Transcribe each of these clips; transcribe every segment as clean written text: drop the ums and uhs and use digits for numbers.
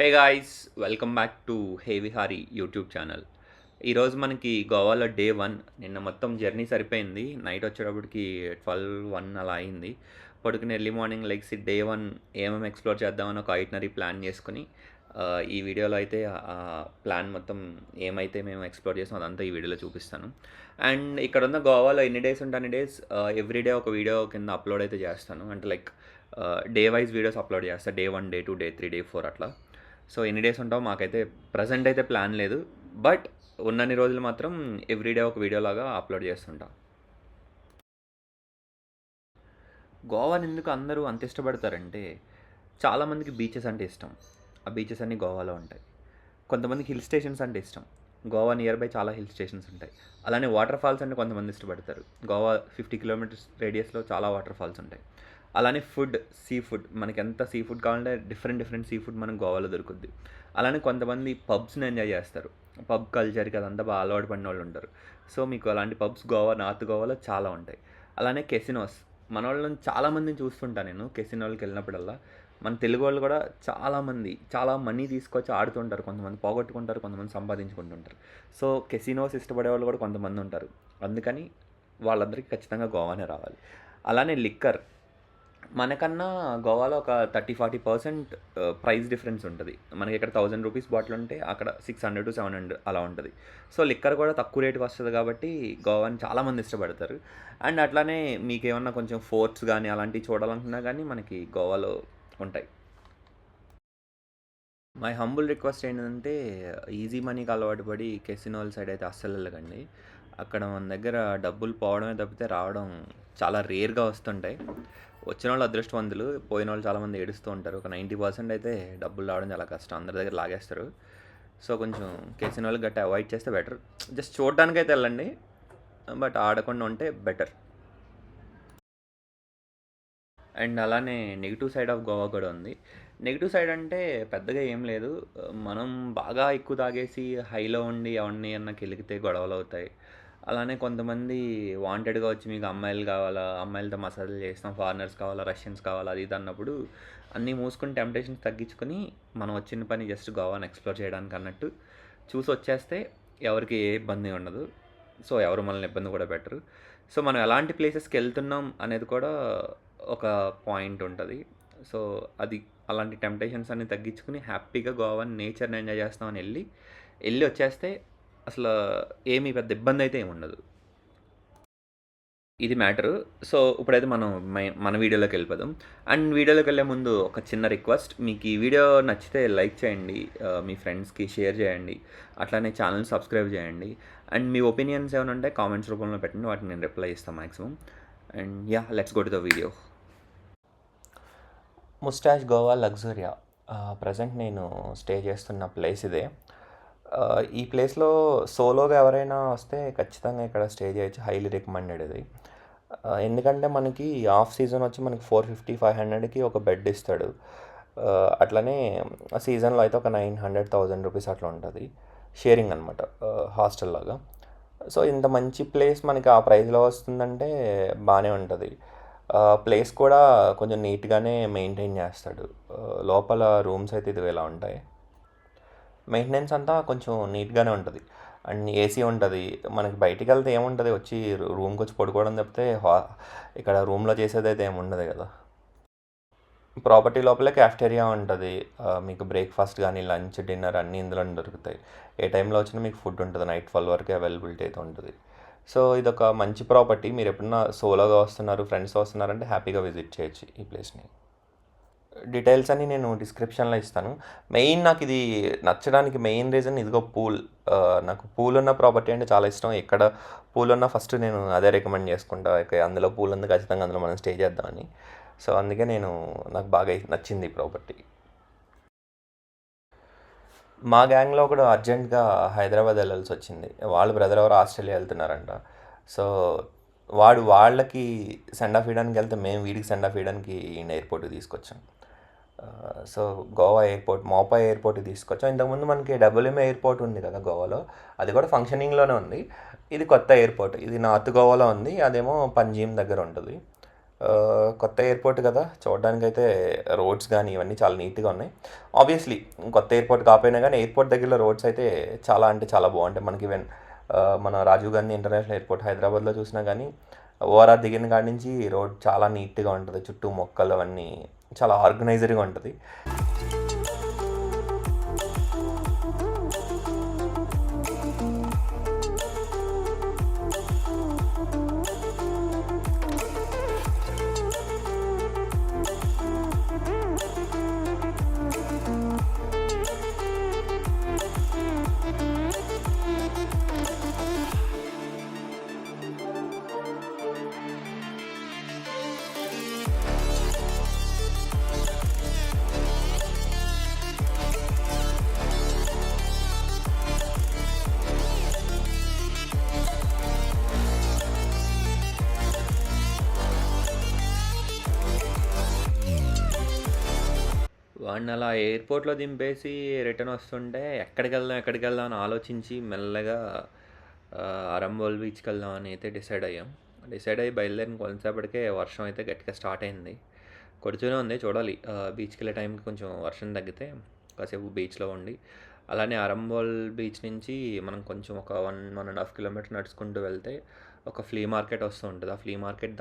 Hey guys, welcome back to hey Vihari YouTube channel. ఈరోజు మనకి గోవాలో డే 1. నిన్న మొత్తం జర్నీ సరిపోయింది. నైట్ వచ్చేటప్పటికి 12-1 అలా అయింది. పడుకుని ఎర్లీ మార్నింగ్ లెగ్సి డే 1 ఏమేమి ఎక్స్ప్లోర్ చేద్దామని ఒక ఐటనరీ ప్లాన్ చేసుకుని ఈ వీడియోలో అయితే ప్లాన్ మొత్తం ఏమైతే మేము ఎక్స్ప్లోర్ చేసామో అదంతా ఈ వీడియోలో చూపిస్తాను. అండ్ ఇక్కడ ఉన్న గోవాలో ఎన్ని డేస్ ఉంటే అన్ని డేస్ ఎవ్రీడే ఒక వీడియో కింద అప్లోడ్ అయితే చేస్తాను. అంటే like day wise videos upload చేస్తాను. డే 1, డే 2, డే 3, డే 4 అట్లా. సో ఎన్ని డేస్ ఉంటామో మాకైతే ప్రజెంట్ అయితే ప్లాన్ లేదు. బట్ ఉన్నన్ని రోజులు మాత్రం ఎవ్రీడే ఒక వీడియో లాగా అప్లోడ్ చేస్తుంటా. గోవాని ఎందుకు అందరూ అంత ఇష్టపడతారంటే, చాలామందికి బీచెస్ అంటే ఇష్టం. ఆ బీచెస్ అన్నీ గోవాలో ఉంటాయి. కొంతమందికి హిల్ స్టేషన్స్ అంటే ఇష్టం. గోవా నియర్ బై చాలా హిల్ స్టేషన్స్ ఉంటాయి. అలానే వాటర్ ఫాల్స్ అంటే కొంతమంది ఇష్టపడతారు. గోవా 50 కిలోమీటర్స్ రేడియస్లో చాలా వాటర్ ఫాల్స్ ఉంటాయి. అలానే ఫుడ్, సీ ఫుడ్, మనకి ఎంత సీ ఫుడ్ కావాలంటే డిఫరెంట్ సీ ఫుడ్ మనకు గోవాలో దొరుకుద్ది. అలానే కొంతమంది పబ్స్ని ఎంజాయ్ చేస్తారు. పబ్ కల్చర్కి అదంతా బాగా అలవాటు పడిన వాళ్ళు ఉంటారు. సో మీకు అలాంటి పబ్స్ నార్త్ గోవాలో చాలా ఉంటాయి. అలానే కెసినోస్, మన వాళ్ళని చాలామందిని చూస్తుంటాను నేను కెసినోకి వెళ్ళినప్పుడల్లా. మన తెలుగు వాళ్ళు కూడా చాలామంది చాలా మనీ తీసుకొచ్చి ఆడుతుంటారు. కొంతమంది పోగొట్టుకుంటారు, కొంతమంది సంపాదించుకుంటుంటారు. సో కెసినోస్ ఇష్టపడే వాళ్ళు కూడా కొంతమంది ఉంటారు. అందుకని వాళ్ళందరికీ ఖచ్చితంగా గోవానే రావాలి. అలానే లిక్కర్, మనకన్నా గోవాలో ఒక 30-40% ప్రైస్ డిఫరెన్స్ ఉంటుంది. మనకి ఇక్కడ 1000 రూపీస్ బాటిల్ ఉంటే అక్కడ 600-700 అలా ఉంటుంది. సో లిక్కర్ కూడా తక్కువ రేటుకి వస్తుంది కాబట్టి గోవాని చాలామంది ఇష్టపడతారు. అండ్ అట్లానే మీకేమన్నా కొంచెం ఫోర్ట్స్ కానీ అలాంటివి చూడాలనుకున్నా కానీ మనకి గోవాలో ఉంటాయి. మై హంబుల్ రిక్వెస్ట్ ఏంటంటే, ఈజీ మనీకి అలవాటు పడి కెసినోల సైడ్ అయితే అస్సలు వెళ్ళకండి. అక్కడ మన దగ్గర డబ్బులు పోవడమే తప్పితే రావడం చాలా రేర్గా వస్తుంటాయి. వచ్చిన వాళ్ళు అదృష్టవంతులు, పోయిన వాళ్ళు చాలామంది ఏడుస్తూ ఉంటారు. ఒక 90% అయితే డబ్బులు రావడం చాలా కష్టం, అందరి దగ్గర లాగేస్తారు. సో కొంచెం కెసినోలు గట్రా అవాయిడ్ చేస్తే బెటర్. జస్ట్ చూడడానికైతే వెళ్ళండి, బట్ ఆడకుండా ఉంటే బెటర్. అండ్ అలానే నెగిటివ్ సైడ్ ఆఫ్ గోవా కూడా ఉంది. నెగిటివ్ సైడ్ అంటే పెద్దగా ఏం లేదు. మనం బాగా ఎక్కువ తాగేసి హైలో ఉండి ఎవరిని అన్న కెలికితే గొడవలు అవుతాయి. అలానే కొంతమంది వాంటెడ్గా వచ్చి మీకు అమ్మాయిలు కావాలా, అమ్మాయిలతో మసాజులు చేస్తాం, ఫారినర్స్ కావాలా, రష్యన్స్ కావాలా, అది ఇది అన్నప్పుడు అన్నీ మూసుకుని టెంప్టేషన్స్ తగ్గించుకొని మనం వచ్చిన పని జస్ట్ గోవాని ఎక్స్ప్లోర్ చేయడానికి అన్నట్టు చూసి వచ్చేస్తే ఎవరికి ఏ ఇబ్బంది ఉండదు. సో ఎవరు మనల్ని ఇబ్బంది కూడా పెట్టరు. సో మనం ఎలాంటి ప్లేసెస్కి వెళ్తున్నాం అనేది కూడా ఒక పాయింట్ ఉంటుంది. సో అది అలాంటి టెంప్టేషన్స్ అన్ని తగ్గించుకుని హ్యాపీగా గోవాని నేచర్ని ఎంజాయ్ చేస్తామని వెళ్ళి వచ్చేస్తే అసలు ఏమీ పెద్ద ఇబ్బంది అయితే ఏమి ఉండదు. ఇది మ్యాటరు. సో ఇప్పుడైతే మనం మన వీడియోలోకి వెళ్ళిపోదాం. అండ్ వీడియోలోకి వెళ్ళే ముందు ఒక చిన్న రిక్వెస్ట్, మీకు ఈ వీడియో నచ్చితే లైక్ చేయండి, మీ ఫ్రెండ్స్కి షేర్ చేయండి, అట్లానే ఛానల్ సబ్స్క్రైబ్ చేయండి. అండ్ మీ ఒపీనియన్స్ ఏమైనా ఉంటే కామెంట్స్ రూపంలో పెట్టండి, వాటిని నేను రిప్లై ఇస్తాను maximum. And yeah, let's go to the video. Mustache Goa Luxuria present నేను స్టే చేస్తున్న ప్లేస్ ఇదే. ఈ ప్లేస్లో సోలోగా ఎవరైనా వస్తే ఖచ్చితంగా ఇక్కడ స్టే చేయొచ్చు. హైలీ రికమెండెడ్ ఇది. ఎందుకంటే మనకి ఆఫ్ సీజన్ వచ్చి మనకి 450-500కి ఒక బెడ్ ఇస్తాడు. అట్లనే సీజన్లో అయితే ఒక 900-1000 రూపీస్ అట్లా ఉంటుంది. షేరింగ్ అనమాట, హాస్టల్ లాగా. సో ఇంత మంచి ప్లేస్ మనకి ఆ ప్రైస్లో వస్తుందంటే బాగానే ఉంటుంది. ప్లేస్ కూడా కొంచెం నీట్గానే మెయింటైన్ చేస్తాడు. లోపల రూమ్స్ అయితే ఇది ఇలా ఉంటాయి. మెయింటెనెన్స్ అంతా కొంచెం నీట్గానే ఉంటుంది. అండ్ ఏసీ ఉంటుంది. మనకి బయటికి వెళ్తే ఏముంటుంది, వచ్చి రూమ్కి వచ్చి పడుకోవడం తప్పితే ఇక్కడ రూమ్లో చేసేది అయితే ఏముండదు కదా. ప్రాపర్టీ లోపలే క్యాఫ్టేరియా ఉంటుంది. మీకు బ్రేక్ఫాస్ట్ కానీ లంచ్, డిన్నర్ అన్నీ ఇందులోనే దొరుకుతాయి. ఏ టైంలో వచ్చినా మీకు ఫుడ్ ఉంటుంది. నైట్ 12 వరకు అవైలబిలిటీ అయితే ఉంటుంది. సో ఇదొక మంచి ప్రాపర్టీ. మీరు ఎప్పుడన్నా సోలోగా వస్తున్నారు, ఫ్రెండ్స్ వస్తున్నారంటే హ్యాపీగా విజిట్ చేయొచ్చు ఈ ప్లేస్ని. డీటెయిల్స్ అన్నీ నేను డిస్క్రిప్షన్లో ఇస్తాను. మెయిన్ నాకు ఇది నచ్చడానికి మెయిన్ రీజన్ ఇదిగో పూల్. నాకు పూల్ ఉన్న ప్రాపర్టీ అంటే చాలా ఇష్టం. ఎక్కడ పూల్ ఉన్నా ఫస్ట్ నేను అదే రికమెండ్ చేసుకుంటా. అందులో పూల్ ఉంది, ఖచ్చితంగా అందులో మనం స్టే చేద్దామని. సో అందుకే నాకు బాగా నచ్చింది ఈ ప్రాపర్టీ. మా గ్యాంగ్లో ఒకడు అర్జెంట్గా హైదరాబాద్ వెళ్ళాల్సి వచ్చింది. వాళ్ళ బ్రదర్ ఎవరు ఆస్ట్రేలియా వెళ్తున్నారంట. సో వాళ్ళకి సెండ్ ఆఫ్ ఇవ్వడానికి వెళ్తే మేము వీడికి సెండ్ ఆఫ్ ఇవ్వడానికి ఎయిర్పోర్ట్కి తీసుకొచ్చాం. సో గోవా ఎయిర్పోర్ట్, మోపా ఎయిర్పోర్ట్కి తీసుకొచ్చాం. ఇంతకుముందు మనకి డబ్ల్యూఎంఏ ఎయిర్పోర్ట్ ఉంది కదా గోవాలో, అది కూడా ఫంక్షనింగ్లోనే ఉంది. ఇది కొత్త ఎయిర్పోర్ట్, ఇది నార్త్ గోవాలో ఉంది, అదేమో పంజీమ్ దగ్గర ఉంటుంది. కొత్త ఎయిర్‌పోర్ట్ కదా! చూడడానికైతే రోడ్స్ గానీ, ఇవన్నీ చాలా నీట్‌గా ఉన్నాయి. ఆబ్వియస్‌లీ కొత్త ఎయిర్‌పోర్ట్ కాపోయినా గానీ, ఎయిర్‌పోర్ట్ దగ్గరలో రోడ్స్ అయితే చాలా అంటే చాలా బావుంటాయి. మనకి ఈవెన్ మన రాజీవ్ గాంధీ ఇంటర్నేషనల్ ఎయిర్‌పోర్ట్ హైదరాబాద్‌లో చూసినా గానీ, ఓఆర్ఆర్ దిగిన కాడ నుంచి రోడ్ చాలా నీట్‌గా ఉంటది. చుట్టూ మొక్కలు అవన్నీ చాలా ఆర్గనైజ్డ్‌గా ఉంటది. వాడిని అలా ఎయిర్పోర్ట్‌లో దింపేసి రిటర్న్ వస్తుంటే ఎక్కడికెళ్దాం అని ఆలోచించి మెల్లగా అరంబోల్ బీచ్‌కెళ్దాం అని అయితే డిసైడ్ అయ్యి బయలుదేరిన కొంతసేపటికే వర్షం అయితే గట్టిగా స్టార్ట్ అయింది. కొడుతూనే ఉంది చూడాలి. బీచ్‌కెళ్ళే టైంకి కొంచెం వర్షం తగ్గితే కాసేపు బీచ్‌లో ఉండి, అలానే అరంబోల్ బీచ్ నుంచి మనం కొంచెం ఒక 1 కిలోమీటర్ నడుచుకుంటూ వెళ్తే ఒక ఫ్లీ మార్కెట్ వస్తూ ఉంటది. ఆ ఫ్లీ మార్కెట్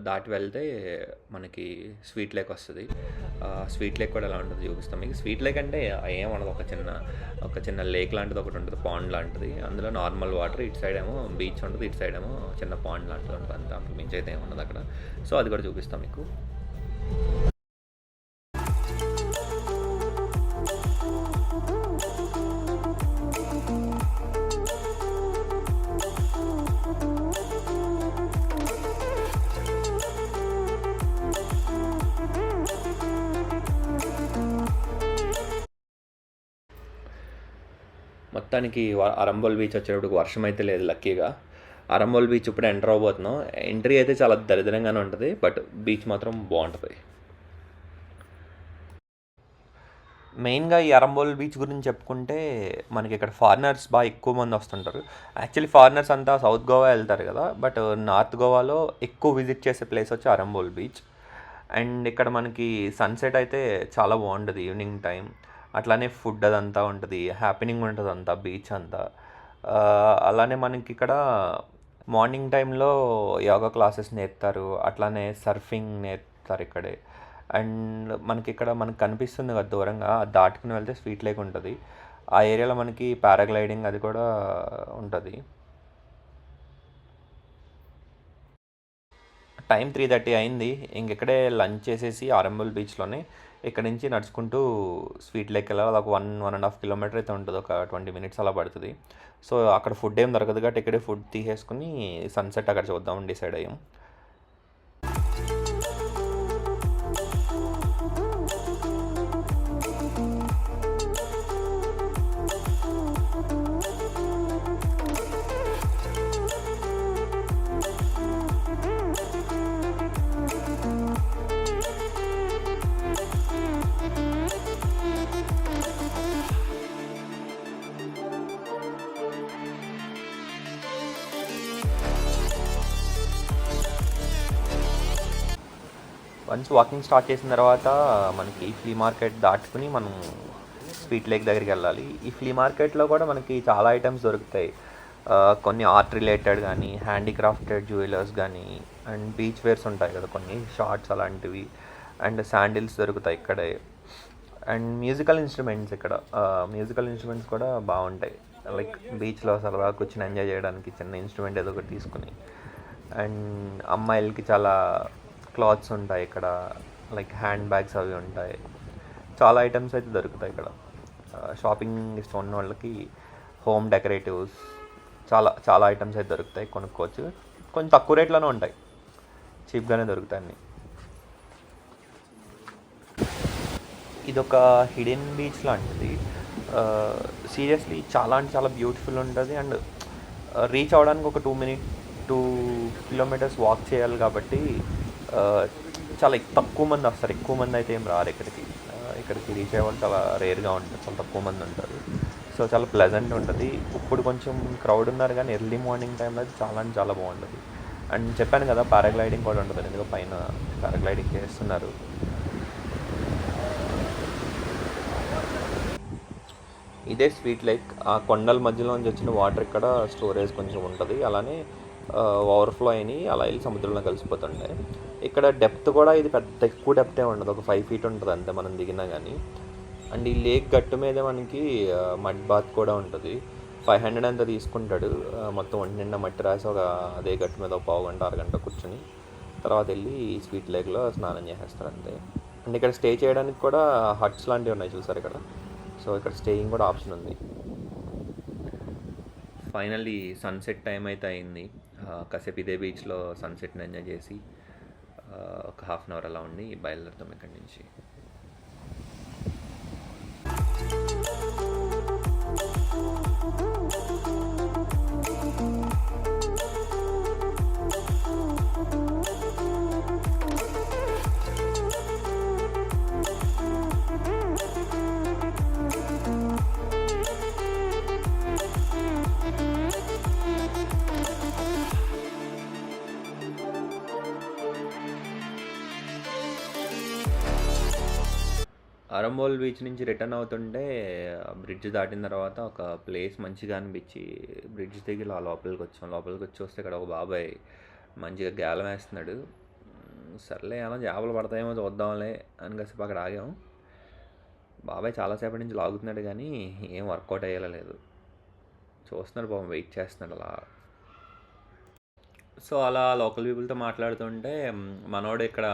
దాటి వెళ్తే మనకి స్వీట్ లేక్ వస్తది. స్వీట్ లేక్ కూడా ఎలా ఉంటదో చూపిస్తాం మీకు. స్వీట్ లేక్ అంటే ఏముండదు. ఒక చిన్న లేక్ లాంటిది ఒకటుంటది. పాండ్ లాంటిది. అందులో నార్మల్ వాటర్. ఇటు సైడ్ ఏమో బీచ్ ఉంటది. ఇటు సైడ్ ఏమో చిన్న పాండ్ లాంటిది ఉంటది. అంతే, అంతకు మించి అయితే ఏముండదు అక్కడ. సో అది కూడా చూపిస్తాం మీకు. మొత్తానికి అరంబోల్ బీచ్ వచ్చేటప్పటికి వర్షం అయితే లేదు లక్కీగా. అరంబోల్ బీచ్ ఇప్పుడు ఎంటర్ అవ్వబోతున్నాం. ఎంట్రీ అయితే చాలా దరిద్రంగానే ఉంటుంది, బట్ బీచ్ మాత్రం బాగుంటుంది. మెయిన్గా ఈ అరంబోల్ బీచ్ గురించి చెప్పుకుంటే మనకి ఇక్కడ ఫారినర్స్ బాగా ఎక్కువ మంది వస్తుంటారు. యాక్చువల్లీ ఫారినర్స్ అంతా సౌత్ గోవా వెళ్తారు కదా, బట్ నార్త్ గోవాలో ఎక్కువ విజిట్ చేసే ప్లేస్ వచ్చి అరంబోల్ బీచ్. అండ్ ఇక్కడ మనకి సన్సెట్ అయితే చాలా బాగుంటుంది ఈవినింగ్ టైం. అట్లానే ఫుడ్ అదంతా ఉంటుంది, హ్యాపీనింగ్ ఉంటుంది అంతా బీచ్ అంతా. అలానే మనకి ఇక్కడ మార్నింగ్ టైంలో యోగా క్లాసెస్ నేర్పుతారు, అట్లానే సర్ఫింగ్ నేర్పుతారు ఇక్కడే. అండ్ మనకి ఇక్కడ మనకు కనిపిస్తుంది కదా దూరంగా, అది దాటుకుని వెళ్తే స్వీట్ లేక్ ఉంటుంది. ఆ ఏరియాలో మనకి పారాగ్లైడింగ్ అది కూడా ఉంటుంది. టైం 3:30 అయింది. ఇంకెక్కడే లంచ్ చేసేసి ఆరంబల్ బీచ్లోనే ఇక్కడ నుంచి నడుచుకుంటూ స్వీట్ లేక్ వెళ్ళాలి. అది ఒక 1.5 కిలోమీటర్ అయితే ఉంటుంది. ఒక 20 మినిట్స్ అలా పడుతుంది. సో అక్కడ ఫుడ్ ఏం దొరకదు కాబట్టి ఇక్కడే ఫుడ్ తీసేసుకుని సన్సెట్ అక్కడ చూద్దామని డిసైడ్ అయ్యాం. వన్స్ వాకింగ్ స్టార్ట్ చేసిన తర్వాత మనకి ఫ్లీ మార్కెట్ దాటుకుని మనం స్వీట్ లేక్ దగ్గరికి వెళ్ళాలి. ఈ ఫ్లీ మార్కెట్లో కూడా మనకి చాలా ఐటమ్స్ దొరుకుతాయి. కొన్ని ఆర్ట్ రిలేటెడ్ కానీ, హ్యాండీక్రాఫ్టెడ్ జ్యువెలర్స్ కానీ, అండ్ బీచ్ వేర్స్ ఉంటాయి కదా కొన్ని షార్ట్స్ అలాంటివి, అండ్ శాండిల్స్ దొరుకుతాయి ఇక్కడే. అండ్ మ్యూజికల్ ఇన్స్ట్రుమెంట్స్ కూడా బాగుంటాయి. లైక్ బీచ్లో సరదాగా కూర్చొని ఎంజాయ్ చేయడానికి చిన్న ఇన్స్ట్రుమెంట్ ఏదో ఒకటి తీసుకుని. అండ్ అమ్మాయిలకి చాలా క్లాత్స్ ఉంటాయి ఇక్కడ, లైక్ హ్యాండ్ బ్యాగ్స్ అవి ఉంటాయి. చాలా ఐటమ్స్ అయితే దొరుకుతాయి ఇక్కడ. షాపింగ్ ఇష్టం ఉన్న వాళ్ళకి హోమ్ డెకరేటివ్స్ చాలా చాలా ఐటమ్స్ అయితే దొరుకుతాయి, కొనుక్కోవచ్చు. కొంచెం తక్కువ రేట్లోనే ఉంటాయి, చీప్గానే దొరుకుతాయి అన్నీ. ఇదొక హిడెన్ బీచ్ లాంటిది. సీరియస్లీ చాలా అంటే చాలా బ్యూటిఫుల్ ఉంటుంది. అండ్ రీచ్ అవ్వడానికి ఒక 2 కిలోమీటర్స్ వాక్ చేయాలి కాబట్టి చాలా తక్కువ మంది వస్తారు. ఎక్కువ మంది అయితే ఏం రారు ఇక్కడికి. ఇక్కడికి రీచ్ అయ్యేవాళ్ళు చాలా రేర్గా ఉంటుంది, చాలా తక్కువ మంది ఉంటారు. సో చాలా ప్లెజెంట్ ఉంటుంది. ఇప్పుడు కొంచెం క్రౌడ్ ఉన్నారు కానీ ఎర్లీ మార్నింగ్ టైంలో అయితే చాలా అంటే చాలా బాగుంటుంది. అండ్ చెప్పాను కదా పారాగ్లైడింగ్ కూడా ఉంటుంది, ఎందుకు పైన పారాగ్లైడింగ్ చేస్తున్నారు. ఇదే స్వీట్ లేక్. ఆ కొండల మధ్యలో నుంచి వచ్చిన వాటర్ ఇక్కడ స్టోరేజ్ కొంచెం ఉంటుంది, అలానే ఓవర్ఫ్లో అయినాయి అలా వెళ్ళి సముద్రంలో కలిసిపోతుండే. ఇక్కడ డెప్త్ కూడా ఇది పెద్ద ఎక్కువ డెప్తే ఉండదు, ఒక 5 feet ఉంటుంది అంతే మనం దిగినా కానీ. అండ్ ఈ లేక్ గట్టు మీద మనకి మడ్ బాత్ కూడా ఉంటుంది. 500 అంతా తీసుకుంటాడు. మొత్తం ఒంటి నిండా మట్టి రాసి ఒక అదే గట్టు మీద ఒక పావు గంట అరగంట కూర్చొని తర్వాత వెళ్ళి స్వీట్ లేక్లో స్నానం చేసేస్తారు అంతే. అండ్ ఇక్కడ స్టే చేయడానికి కూడా హట్స్ లాంటివి ఉన్నాయి చూసారు ఇక్కడ. సో ఇక్కడ స్టేయింగ్ కూడా ఆప్షన్ ఉంది. ఫైనల్లీ సన్సెట్ టైం అయితే అయింది. కాసేపు ఇదే బీచ్లో సన్సెట్ని ఎంజాయ్ చేసి ఒక 1/2 hour అలా ఉండి బయలుదేరుతాం ఇక్కడి నుంచి. అరంబోల్ బీచ్ నుంచి రిటర్న్ అవుతుంటే బ్రిడ్జ్ దాటిన తర్వాత ఒక ప్లేస్ మంచిగా అనిపించి బ్రిడ్జ్ దిగి లోపలికి వచ్చాం. లోపలికి వచ్చి వస్తే ఇక్కడ ఒక బాబాయ్ మంచిగా గేలం వేస్తున్నాడు. సర్లే ఏమో చేపలు పడతాయేమో చూద్దాంలే అని కాసేపు అక్కడ ఆగాం. బాబాయ్ చాలాసేపటి నుంచి లాగుతున్నాడు కానీ ఏం వర్కౌట్ అయ్యేలేదు. చూస్తున్నాడు పాపం, వెయిట్ చేస్తున్నాడు అలా. సో అలా లోకల్ పీపుల్తో మాట్లాడుతుంటే మనోడు ఇక్కడ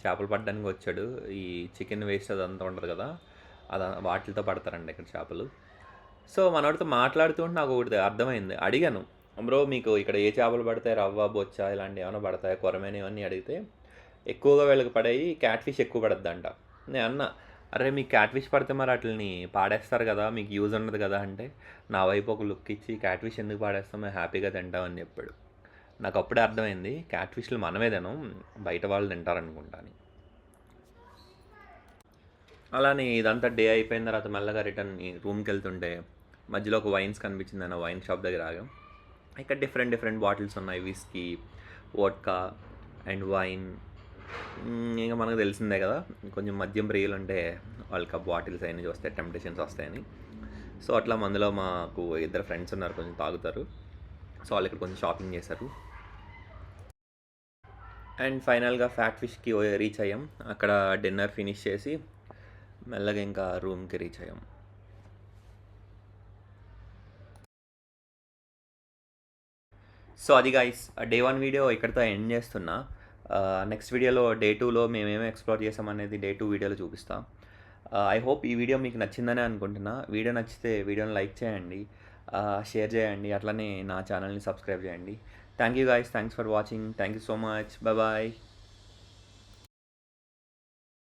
చేపలు పట్టడానికి వచ్చాడు. ఈ చికెన్ వేస్ట్ అదంతా ఉంటుంది కదా, వాటితో పడతారండి ఇక్కడ చేపలు. సో మనోడితో మాట్లాడుతుంటే నాకు ఒకటి అర్థమైంది. అడిగాను, బ్రో మీకు ఇక్కడ ఏ చేపలు పడతాయి, రవ్వ బొచ్చ ఇలాంటివి ఏమైనా పడతాయి, కొరమేని ఇవన్నీ అడిగితే ఎక్కువగా వీళ్ళకి పడేవి క్యాట్ ఫిష్ ఎక్కువ పడద్దంట. నేను అన్నా, అరే మీకు క్యాట్ ఫిష్ పడితే మరి వాటిని పాడేస్తారు కదా, మీకు యూజ్ ఉండదు కదా అంటే నా వైపు ఒక లుక్ ఇచ్చి క్యాట్ ఫిష్ ఎందుకు పాడేస్తాం, మేము హ్యాపీగా తింటామని చెప్పాడు. నాకు అప్పుడే అర్థమైంది క్యాట్ ఫిష్లు మనమే తినం, బయట వాళ్ళు తింటారనుకుంటాను. అలానే ఇదంతా డే అయిపోయిన తర్వాత మెల్లగా రిటర్న్ రూమ్కి వెళ్తుంటే మధ్యలో ఒక వైన్స్ కనిపించింది. నేను వైన్ షాప్ దగ్గర ఆగాం. ఇక్కడ డిఫరెంట్ బాటిల్స్ ఉన్నాయి, విస్కీ, వోడ్కా అండ్ వైన్. ఇంకా మనకు తెలిసిందే కదా, కొంచెం మద్యం ప్రియులు ఉంటే వాళ్ళకి ఆ బాటిల్స్ అయినా చూస్తే టెంప్టేషన్స్ వస్తాయని. సో అట్లా మందులో మాకు 2 ఫ్రెండ్స్ ఉన్నారు, కొంచెం తాగుతారు. సో వాళ్ళు ఇక్కడ కొంచెం షాపింగ్ చేశారు. అండ్ ఫైనల్గా ఫ్యాట్ ఫిష్కి రీచ్ అయ్యాం. అక్కడ డిన్నర్ ఫినిష్ చేసి మెల్లగా ఇంకా రూమ్కి రీచ్ అయ్యాం. సో అది గైస్, డే 1 వీడియో ఇక్కడితో ఎండ్ చేస్తున్నా. నెక్స్ట్ వీడియోలో డే 2లో మేమేమో ఎక్స్ప్లోర్ చేసామనేది డే 2 వీడియోలో చూపిస్తాం. ఐ హోప్ ఈ వీడియో మీకు నచ్చిందనే అనుకుంటున్నా. వీడియో నచ్చితే వీడియోని లైక్ చేయండి, షేర్ చేయండి, అట్లనే నా ఛానల్ని సబ్స్క్రైబ్ చేయండి. Thank you guys, thanks for watching, thank you so much, bye.